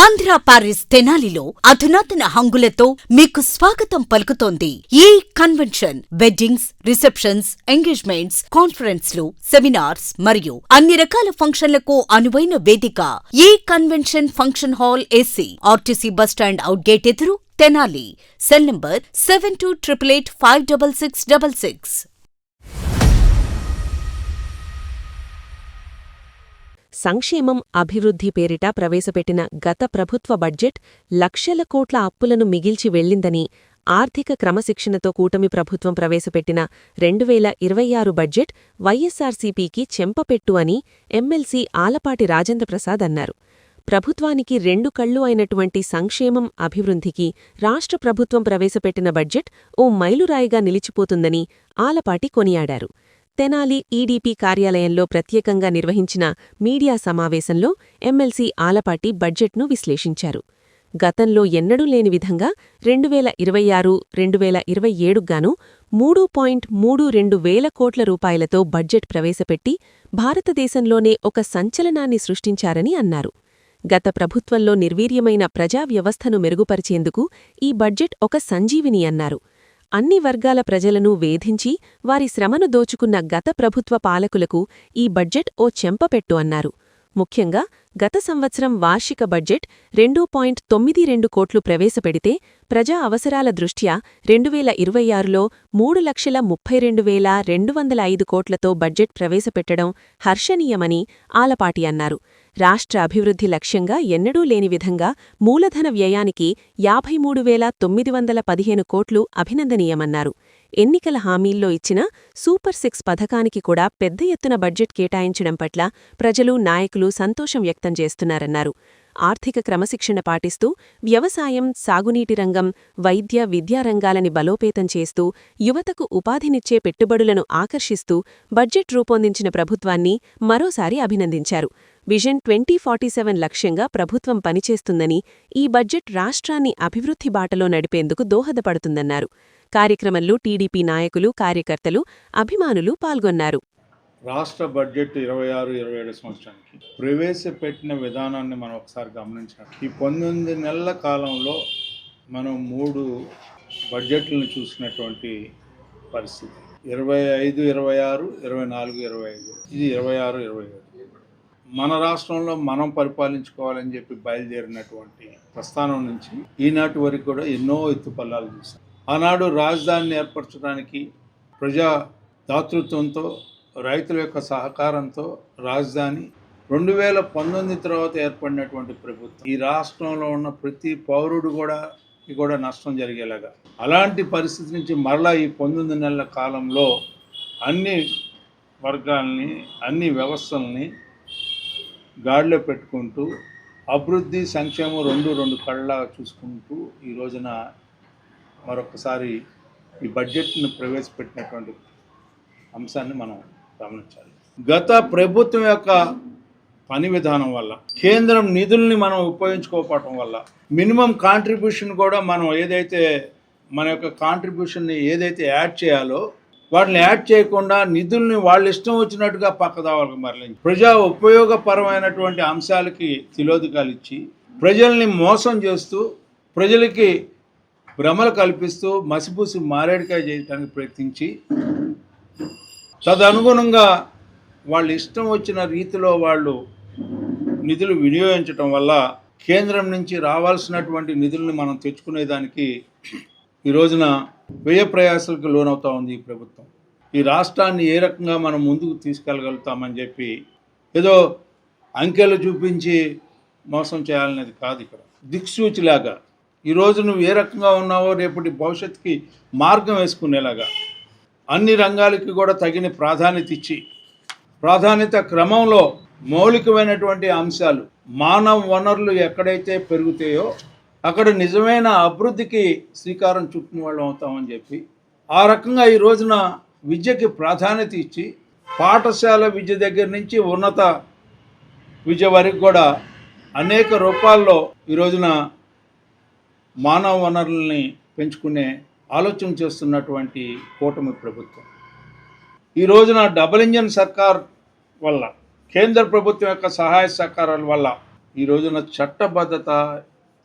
Andhra Paris తెనాలిలో అధునాతన హంగులతో మీకు స్వాగతం పలుకుతోంది ఈ కన్వెన్షన్. వెడ్డింగ్స్, రిసెప్షన్స్, ఎంగేజ్మెంట్స్, కాన్ఫరెన్స్లు, సెమినార్స్ మరియు అన్ని రకాల ఫంక్షన్లకు అనువైన వేదిక. ఈ convention function hall AC, RTC bus stand out gate ఎదురు, తెనాలి. Cell number 7288856666. సంక్షేమం, అభివృద్ధి పేరిట ప్రవేశపెట్టిన గత ప్రభుత్వ బడ్జెట్ లక్షల కోట్ల అప్పులను మిగిల్చి వెళ్లిందని, ఆర్థిక క్రమశిక్షణతో కూటమి ప్రభుత్వం ప్రవేశపెట్టిన 2026 బడ్జెట్ వైఎస్సార్సీపీకి చెంపపెట్టు అని ఎమ్మెల్సీ ఆలపాటి రాజేంద్రప్రసాద్ అన్నారు. ప్రభుత్వానికి రెండు కళ్ళు అయినటువంటి సంక్షేమం, అభివృద్ధికి రాష్ట్ర ప్రభుత్వం ప్రవేశపెట్టిన బడ్జెట్ ఓ మైలురాయిగా నిలిచిపోతుందని ఆలపాటి కొనియాడారు. తెనాలి ఈడీపీ కార్యాలయంలో ప్రత్యేకంగా నిర్వహించిన మీడియా సమావేశంలో ఎమ్మెల్సీ ఆలపాటి బడ్జెట్ను విశ్లేషించారు. గతంలో ఎన్నడూ లేని విధంగా 2026-2027 గాను 3.32 వేల కోట్ల రూపాయలతో బడ్జెట్ ప్రవేశపెట్టి భారతదేశంలోనే ఒక సంచలనాన్ని సృష్టించారని అన్నారు. గత ప్రభుత్వంలో నిర్వీర్యమైన ప్రజా వ్యవస్థను మెరుగుపరిచేందుకు ఈ బడ్జెట్ ఒక సంజీవిని అన్నారు. అన్ని వర్గాల ప్రజలను వేధించి వారి శ్రమను దోచుకున్న గత ప్రభుత్వ పాలకులకు ఈ బడ్జెట్ ఓ చెంపపెట్టు అన్నారు. ముఖ్యంగా గత సంవత్సరం వార్షిక బడ్జెట్ 2.92 కోట్లు ప్రవేశపెడితే ప్రజా అవసరాల దృష్ట్యా 2026లో 3,32,205 కోట్లతో బడ్జెట్ ప్రవేశపెట్టడం హర్షణీయమని ఆలపాటి అన్నారు. రాష్ట్ర అభివృద్ధి లక్ష్యంగా ఎన్నడూ లేని విధంగా మూలధన వ్యయానికి 53,915 కోట్లు అభినందనీయమన్నారు. ఎన్నికల హామీల్లో ఇచ్చిన సూపర్ సిక్స్ పథకానికి కూడా పెద్ద ఎత్తున బడ్జెట్ కేటాయించడం పట్ల ప్రజలు, నాయకులు సంతోషం వ్యక్తం చేస్తున్నారన్నారు. ఆర్థిక క్రమశిక్షణ పాటిస్తూ వ్యవసాయం, సాగునీటి రంగం, వైద్య, విద్యారంగాలని బలోపేతం చేస్తూ యువతకు ఉపాధినిచ్చే పెట్టుబడులను ఆకర్షిస్తూ బడ్జెట్ రూపొందించిన ప్రభుత్వాన్ని మరోసారి అభినందించారు. విజన్ 2047 లక్ష్యంగా ప్రభుత్వం పనిచేస్తుందని, ఈ బడ్జెట్ రాష్ట్రాన్ని అభివృద్ధి బాటలో నడిపేందుకు దోహదపడుతుందన్నారు. కార్యక్రమంలో టీడీపీ నాయకులు, కార్యకర్తలు, అభిమానులు పాల్గొన్నారు. రాష్ట్ర బడ్జెట్ 26-27 సంవత్సరానికి ప్రవేశపెట్టిన విధానాన్ని మనం ఒకసారి గమనించాలి. ఈ 19 నెలల కాలంలో మనం 3 బడ్జెట్లను చూసినటువంటి పరిస్థితి. 25-26, 24-25, ఇది 26-27. మన రాష్ట్రంలో మనం పరిపాలించుకోవాలని చెప్పి బయలుదేరినటువంటి ప్రస్థానం నుంచి ఈనాటి వరకు కూడా ఎన్నో ఎత్తుపల్లాలు చూసాం. ఆనాడు రాజధానిని ఏర్పరచడానికి ప్రజా దాతృత్వంతో, రైతుల యొక్క సహకారంతో రాజధాని 2019 తర్వాత ఏర్పడినటువంటి ప్రభుత్వం ఈ రాష్ట్రంలో ఉన్న ప్రతి పౌరుడు కూడా నష్టం జరిగేలాగా, అలాంటి పరిస్థితి నుంచి మరలా ఈ 19 నెలల కాలంలో అన్ని వర్గాల్ని, అన్ని వ్యవస్థల్ని గాడిలో పెట్టుకుంటూ అభివృద్ధి, సంక్షేమం రెండు కళ్ళలా చూసుకుంటూ ఈ రోజున మరొకసారి ఈ బడ్జెట్ను ప్రవేశపెట్టినటువంటి అంశాన్ని మనం గమనించాలి. గత ప్రభుత్వం యొక్క పని విధానం వల్ల, కేంద్రం నిధుల్ని మనం ఉపయోగించుకోకపోవటం వల్ల, మినిమం కాంట్రిబ్యూషన్ కూడా మనం ఏదైతే మన యొక్క కాంట్రిబ్యూషన్ని ఏదైతే యాడ్ చేయాలో వాటిని యాడ్ చేయకుండా నిధుల్ని వాళ్ళు ఇష్టం వచ్చినట్టుగా పక్కదావాలకు మరలించి ప్రజా ఉపయోగపరమైనటువంటి అంశాలకి తిలోదకాలు ఇచ్చి ప్రజల్ని మోసం చేస్తూ, ప్రజలకి భ్రమలు కల్పిస్తూ మసిపూసి మారేడుకాయ చేయడానికి ప్రయత్నించి తదనుగుణంగా వాళ్ళు ఇష్టం వచ్చిన రీతిలో వాళ్ళు నిధులు వినియోగించడం వల్ల కేంద్రం నుంచి రావాల్సినటువంటి నిధుల్ని మనం తెచ్చుకునేదానికి ఈ రోజున వ్యయ ప్రయాసాలకు లోనవుతా ఉంది ఈ ప్రభుత్వం. ఈ రాష్ట్రాన్ని ఏ రకంగా మనం ముందుకు తీసుకెళ్ళగలుగుతామని చెప్పి ఏదో అంకెలు చూపించి మోసం చేయాలనేది కాదు. ఇక్కడ దిక్సూచిలాగా ఈరోజు నువ్వు ఏ రకంగా ఉన్నావో రేపటి భవిష్యత్తుకి మార్గం వేసుకునేలాగా అన్ని రంగాలకి కూడా తగిన ప్రాధాన్యత ఇచ్చి, ప్రాధాన్యత క్రమంలో మౌలికమైనటువంటి అంశాలు, మానవ వనరులు ఎక్కడైతే పెరుగుతాయో అక్కడ నిజమైన అభివృద్ధికి శ్రీకారం చుట్టిన వాళ్ళు అవుతామని చెప్పి ఆ రకంగా ఈ రోజున విద్యకి ప్రాధాన్యత ఇచ్చి పాఠశాల విద్య దగ్గర నుంచి ఉన్నత విద్య వరకు కూడా అనేక రూపాల్లో ఈ రోజున మానవ వనరుల్ని పెంచుకునే ఆలోచన చేస్తున్నటువంటి కూటమి ప్రభుత్వం. ఈ రోజున డబుల్ ఇంజన్ సర్కార్ వల్ల, కేంద్ర ప్రభుత్వం యొక్క సహాయ సహకారాల వల్ల ఈ రోజున చట్టబద్ధత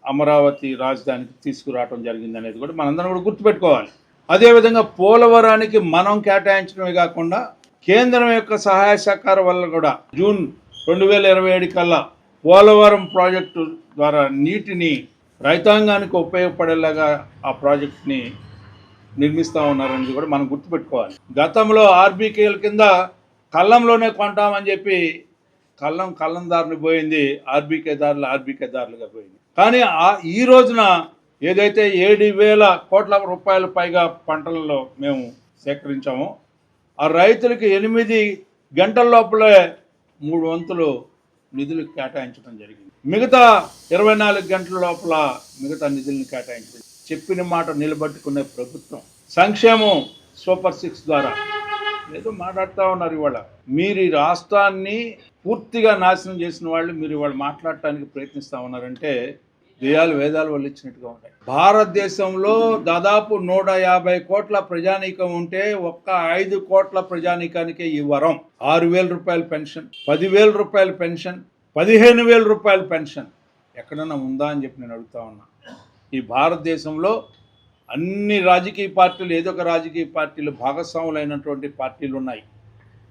అమరావతి రాజధానికి తీసుకురావడం జరిగింది అనేది కూడా మనందరం కూడా గుర్తుపెట్టుకోవాలి. అదేవిధంగా పోలవరానికి మనం కేటాయించడమే కాకుండా కేంద్రం యొక్క సహాయ సహకారం వల్ల కూడా జూన్ 2027 కల్లా పోలవరం ప్రాజెక్టు ద్వారా నీటిని రైతాంగానికి ఉపయోగపడేలాగా ఆ ప్రాజెక్ట్ని నిర్మిస్తూ ఉన్నారనేది కూడా మనం గుర్తుపెట్టుకోవాలి. గతంలో ఆర్బీకేల కింద కళ్ళంలోనే కొంటామని చెప్పి కళ్ళందారుని పోయింది, ఆర్బీకే దారులుగా పోయింది. కానీ ఈ రోజున ఏదైతే 7,000 కోట్ల రూపాయల పైగా పంటలలో మేము సేకరించామో ఆ రైతులకి 8 గంటల లోపలే 3 వంతులు నిధులు కేటాయించడం జరిగింది. మిగతా 24 గంటల లోపల మిగతా నిధులను కేటాయించడం, చెప్పిన మాట నిలబెట్టుకునే ప్రభుత్వం. సంక్షేమం సూపర్ 6 ద్వారా ఏదో మాట్లాడుతూ ఉన్నారు. ఇవాళ మీరు ఈ రాష్ట్రాన్ని పూర్తిగా నాశనం చేసిన వాళ్ళు మీరు ఇవాళ మాట్లాడటానికి ప్రయత్నిస్తూ ఉన్నారంటే వేదాలు వాళ్ళు ఇచ్చినట్టుగా ఉంటాయి. భారతదేశంలో దాదాపు 150 కోట్ల ప్రజానీకం ఉంటే ఒక్క 5 కోట్ల ప్రజానీకానికే ఈ వరం. 6,000 రూపాయల పెన్షన్, 10,000 రూపాయల పెన్షన్, 15,000 రూపాయల పెన్షన్ ఎక్కడన్నా ఉందా అని చెప్పి నేను అడుగుతా ఉన్నా. ఈ భారతదేశంలో అన్ని రాజకీయ పార్టీలు, ఏదో ఒక రాజకీయ పార్టీలు భాగస్వాములైనటువంటి పార్టీలు ఉన్నాయి.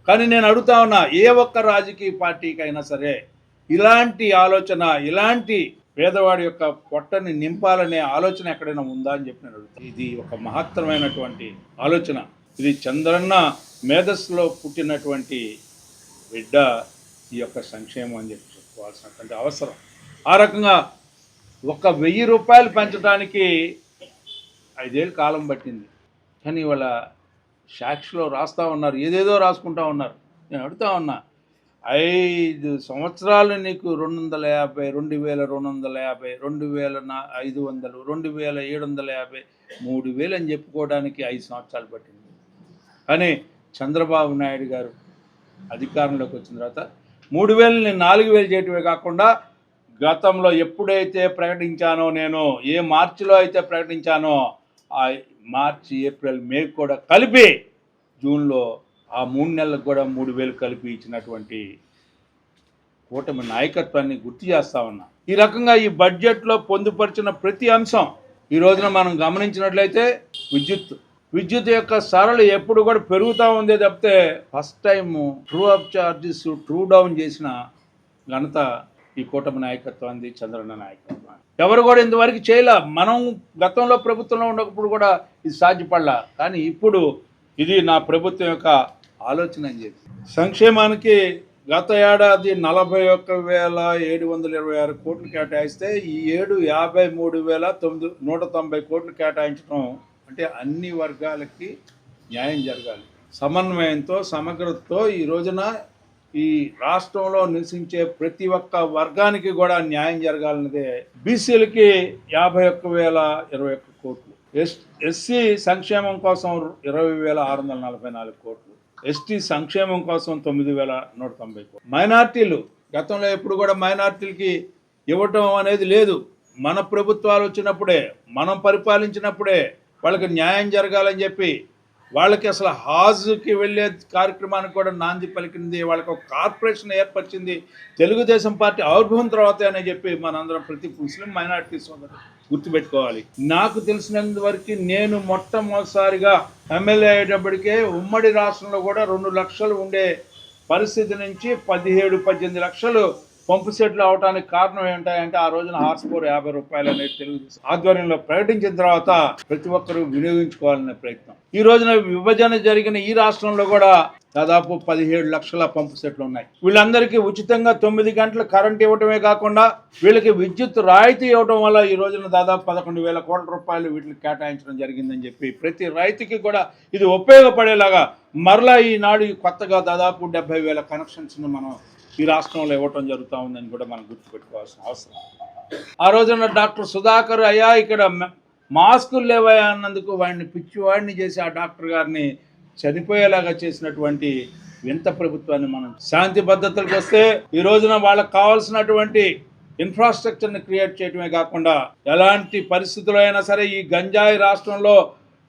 కానీ నేను అడుగుతా ఉన్నా, ఏ ఒక్క రాజకీయ పార్టీకైనా సరే ఇలాంటి ఆలోచన, ఇలాంటి పేదవాడి యొక్క పొట్టని నింపాలనే ఆలోచన ఎక్కడైనా ఉందా అని చెప్పి నేను అడుగుతాను. ఇది ఒక మహత్తరమైనటువంటి ఆలోచన. ఇది చంద్రన్న మేధస్సులో పుట్టినటువంటి బిడ్డ ఈ యొక్క సంక్షేమం అని చెప్పి చెప్పుకోవాల్సినటువంటి అవసరం. ఆ రకంగా 1,000 రూపాయలు పెంచడానికి 5 ఏళ్ళు కాలం పట్టింది. కానీ ఇవాళ సాక్షిలో రాస్తూ ఉన్నారు, ఏదేదో రాసుకుంటా ఉన్నారు. నేను అడుగుతా ఉన్నా, 5 సంవత్సరాలు నీకు 250, 2,250, 2,500, 2,750, 3,000 అని చెప్పుకోవడానికి 5 సంవత్సరాలు పట్టింది. కానీ చంద్రబాబు నాయుడు గారు అధికారంలోకి వచ్చిన తర్వాత 3,000ని 4,000 చేయటమే కాకుండా గతంలో ఎప్పుడైతే ప్రకటించానో, నేను ఏ మార్చిలో అయితే ప్రకటించానో ఆ మార్చి, ఏప్రిల్, మే కూడా కలిపి జూన్లో ఆ 3 నెలలకు కూడా 3,000 కలిపి ఇచ్చినటువంటి కూటమి నాయకత్వాన్ని గుర్తు చేస్తా ఉన్నా. ఈ రకంగా ఈ బడ్జెట్లో పొందుపరిచిన ప్రతి అంశం ఈ రోజున మనం గమనించినట్లయితే విద్యుత్ యొక్క సరళ ఎప్పుడు కూడా పెరుగుతూ ఉందే తప్పితే first time true up charges true down చేసిన ఘనత ఈ కూటమి నాయకత్వాన్ని, చంద్రన్న నాయకత్వం. ఎవరు కూడా ఇంతవరకు చేయలే. మనం గతంలో ప్రభుత్వంలో ఉన్నప్పుడు కూడా ఇది సాధ్యపడలా. కానీ ఇప్పుడు ఇది నా ప్రభుత్వం యొక్క ఆలోచన అని చెప్పి సంక్షేమానికి గత ఏడాది 41,726 కోట్లు కేటాయిస్తే ఈ ఏడు 53,190 కోట్లు కేటాయించడం అంటే అన్ని వర్గాలకి న్యాయం జరగాలి. సమన్వయంతో, సమగ్రతతో ఈ రోజున ఈ రాష్ట్రంలో నివసించే ప్రతి ఒక్క వర్గానికి కూడా న్యాయం జరగాలన్నదే. బీసీలకి 51,021 కోట్లు, ఎస్సీ సంక్షేమం కోసం 20,644 కోట్లు, ఎస్టీ సంక్షేమం కోసం 9,190 కోట్లు. మైనార్టీలు గతంలో ఎప్పుడు కూడా మైనార్టీలకి ఇవ్వటం అనేది లేదు. మన ప్రభుత్వాలు వచ్చినప్పుడే, మనం పరిపాలించినప్పుడే వాళ్ళకి న్యాయం జరగాలని చెప్పి వాళ్ళకి అసలు హాజ్కి వెళ్ళే కార్యక్రమానికి కూడా నాంది పలికింది. వాళ్ళకి ఒక కార్పొరేషన్ ఏర్పరిచింది తెలుగుదేశం పార్టీ ఆవిర్భావం తర్వాత అని చెప్పి మనందరం ప్రతి ముస్లిం మైనారిటీ సోదరులు గుర్తుపెట్టుకోవాలి. నాకు తెలిసినంత వరకు నేను మొట్టమొదటిసారిగా ఎమ్మెల్యే అయ్యేటప్పటికే ఉమ్మడి రాష్ట్రంలో కూడా 2 లక్షలు ఉండే పరిస్థితి నుంచి 17-18 లక్షలు పంపు సెట్లు అవడానికి కారణం ఏంటంటే ఆ రోజున హార్స్ పవర్ 50 రూపాయలు అనేది తెలుగుదేశం ఆధ్వర్యంలో ప్రకటించిన తర్వాత ప్రతి ఒక్కరూ వినియోగించుకోవాలనే ప్రయత్నం. ఈ రోజున విభజన జరిగిన ఈ రాష్ట్రంలో కూడా దాదాపు 17 లక్షల పంపు సెట్లు ఉన్నాయి. వీళ్ళందరికీ ఉచితంగా 9 గంటల కరెంట్ ఇవ్వటమే కాకుండా వీళ్ళకి విద్యుత్ రాయితీ ఇవ్వడం వల్ల ఈ రోజున దాదాపు 11,000 కోట్ల రూపాయలు వీటికి కేటాయించడం జరిగిందని చెప్పి ప్రతి రైతుకి కూడా ఇది ఉపయోగపడేలాగా మరలా ఈనాడు కొత్తగా దాదాపు 70,000 కనెక్షన్స్ను మనం ఈ రాష్ట్రంలో ఇవ్వటం జరుగుతూ ఉందని కూడా మనం గుర్తుపెట్టుకోవాల్సిన అవసరం. ఆ రోజున డాక్టర్ సుధాకర్ అయ్యా ఇక్కడ మాస్కులు లేవయ్యా అన్నందుకు వాడిని పిచ్చివాడిని చేసి ఆ డాక్టర్ గారిని చనిపోయేలాగా చేసినటువంటి వింత ప్రభుత్వాన్ని మనం శాంతి భద్రతలకు వస్తే ఈ రోజున వాళ్ళకి కావాల్సినటువంటి ఇన్ఫ్రాస్ట్రక్చర్ని క్రియేట్ చేయడమే కాకుండా ఎలాంటి పరిస్థితుల్లో అయినా సరే ఈ గంజాయి రాష్ట్రంలో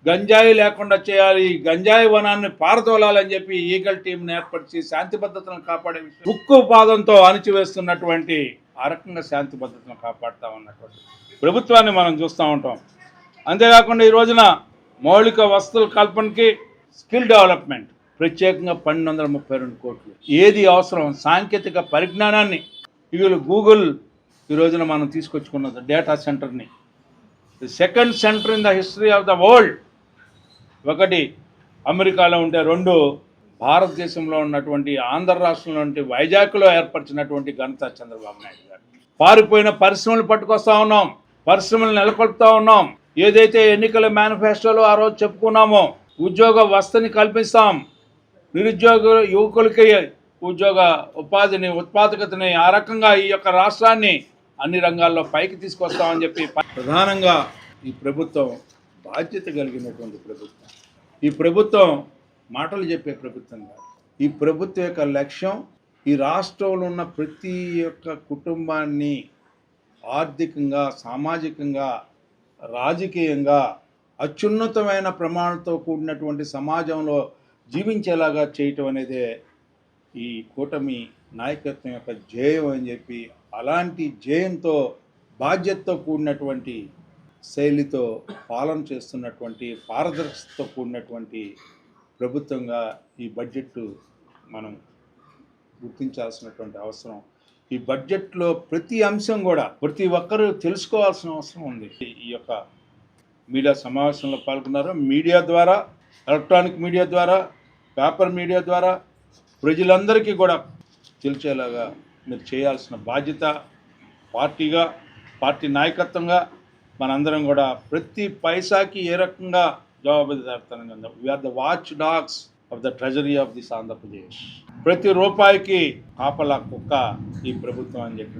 గంజాయి లేకుండా చేయాలి, గంజాయి వనాన్ని పారదోలాలని చెప్పి ఈగల్ టీంని ఏర్పరిచి శాంతి భద్రతలను కాపాడే విషయం ఉక్కు పాదంతో అణిచివేస్తున్నటువంటి ఆ రకంగా శాంతి భద్రతను కాపాడుతూ ఉన్నటువంటి ప్రభుత్వాన్ని మనం చూస్తూ ఉంటాం. అంతేకాకుండా ఈ రోజున మౌలిక వసతుల కల్పనకి స్కిల్ డెవలప్మెంట్ ప్రత్యేకంగా 1232 కోట్లు. ఏది అవసరం సాంకేతిక పరిజ్ఞానాన్ని ఇవాళ గూగుల్ ఈ రోజున మనం తీసుకొచ్చుకున్నది డేటా సెంటర్ని, second centre in the history of the world. ఒకటి అమెరికాలో ఉంటే, రెండు భారతదేశంలో ఉన్నటువంటి ఆంధ్ర రాష్ట్రంలో ఉంటే వైజాగ్లో ఏర్పరిచినటువంటి ఘనత చంద్రబాబు నాయుడు గారు. పారిపోయిన పరిశ్రమలు పట్టుకొస్తా ఉన్నాం, పరిశ్రమలు నెలకొల్పుతా ఉన్నాం. ఏదైతే ఎన్నికల మేనిఫెస్టోలో ఆ రోజు చెప్పుకున్నామో ఉద్యోగ వసతిని కల్పిస్తాం, నిరుద్యోగ యువకులకి ఉద్యోగ ఉపాధిని ఉత్పాదకతని, ఆ రకంగా ఈ యొక్క రాష్ట్రాన్ని అన్ని రంగాల్లో పైకి తీసుకొస్తామని చెప్పి ప్రధానంగా ఈ ప్రభుత్వం బాధ్యత కలిగినటువంటి ప్రభుత్వం. ఈ ప్రభుత్వం మాటలు చెప్పే ప్రభుత్వం కాదు. ఈ ప్రభుత్వం యొక్క లక్ష్యం ఈ రాష్ట్రంలో ఉన్న ప్రతి ఒక్క కుటుంబాన్ని ఆర్థికంగా, సామాజికంగా, రాజకీయంగా అత్యున్నతమైన ప్రమాణంతో కూడినటువంటి సమాజంలో జీవించేలాగా చేయటం అనేదే ఈ కూటమి నాయకత్వం యొక్క ధ్యేయం అని చెప్పి, అలాంటి ధ్యేయంతో బాధ్యతతో కూడినటువంటి శైలితో పాలన చేస్తున్నటువంటి, పారదర్శకతతో కూడినటువంటి ప్రభుత్వంగా ఈ బడ్జెట్ మనం గుర్తించాల్సినటువంటి అవసరం. ఈ బడ్జెట్లో ప్రతి అంశం కూడా ప్రతి ఒక్కరూ తెలుసుకోవాల్సిన అవసరం ఉంది. ఈ యొక్క మీడియా సమావేశంలో పాల్గొన్నారు. మీడియా ద్వారా, ఎలక్ట్రానిక్ మీడియా ద్వారా, పేపర్ మీడియా ద్వారా ప్రజలందరికీ కూడా తెలిసేలాగా మీరు చేయాల్సిన బాధ్యత పార్టీగా, పార్టీ నాయకత్వంగా మనందరం కూడా ప్రతి పైసాకి ఏ రకంగా జవాబుదారితనంగా ఉందాం. We are the watchdogs of the treasury of this Andhra Pradesh. ప్రతి రూపాయికి కాపలా కుక్క ఈ ప్రభుత్వం అని చెప్పి